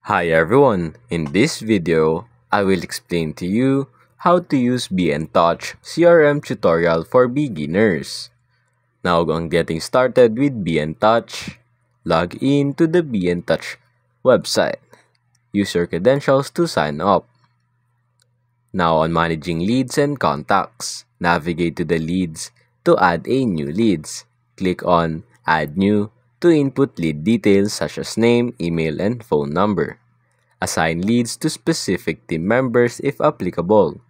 Hi everyone, in this video, I will explain to you how to use BNTouch CRM tutorial for beginners. Now on getting started with BNTouch, log in to the BNTouch website. Use your credentials to sign up. Now on managing leads and contacts, navigate to the leads to add a new leads. Click on add new to input lead details such as name, email, and phone number. Assign leads to specific team members if applicable.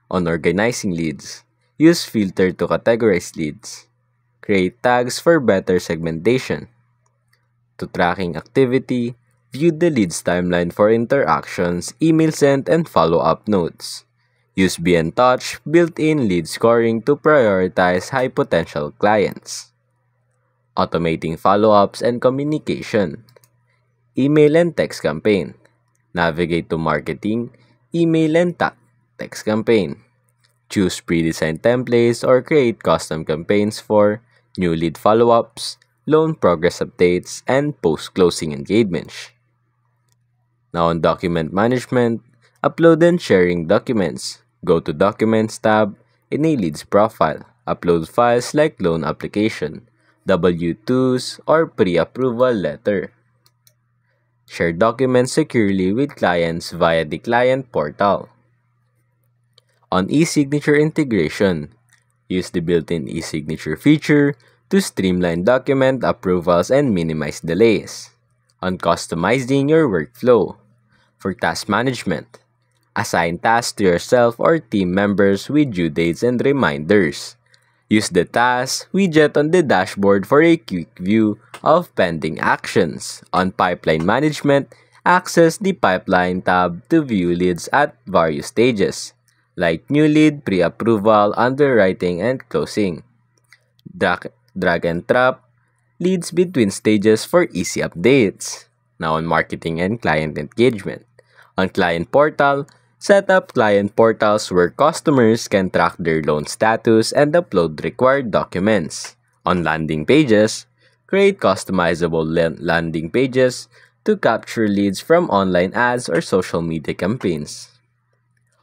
On organizing leads, use filter to categorize leads. Create tags for better segmentation. To tracking activity, view the leads timeline for interactions, email sent, and follow-up notes. Use BNTouch built-in lead scoring to prioritize high-potential clients. Automating follow-ups and communication. Email and text campaign. Navigate to marketing, email, and text campaign. Choose pre-designed templates or create custom campaigns for new lead follow-ups, loan progress updates, and post-closing engagements. Now on document management, upload and sharing documents. Go to Documents tab in a lead's profile. Upload files like loan application, W-2s, or pre-approval letter. Share documents securely with clients via the client portal. On e-signature integration, use the built-in e-signature feature to streamline document approvals and minimize delays. On customizing your workflow, for task management, assign tasks to yourself or team members with due dates and reminders. Use the Tasks widget on the dashboard for a quick view of pending actions. On pipeline management, access the Pipeline tab to view leads at various stages, like new lead, pre-approval, underwriting, and closing. Drag and drop leads between stages for easy updates. Now on marketing and client engagement. On client portal, set up client portals where customers can track their loan status and upload required documents. On landing pages, create customizable landing pages to capture leads from online ads or social media campaigns.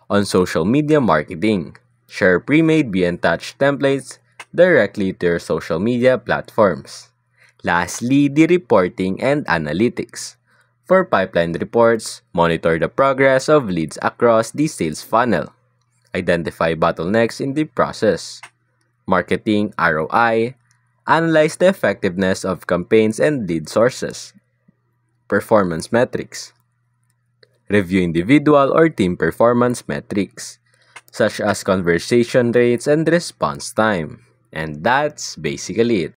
On social media marketing, share pre-made BNTouch templates directly to your social media platforms. Lastly, the reporting and analytics. For pipeline reports, monitor the progress of leads across the sales funnel. Identify bottlenecks in the process. Marketing ROI. Analyze the effectiveness of campaigns and lead sources. Performance metrics. Review individual or team performance metrics, such as conversation rates and response time. And that's basically it.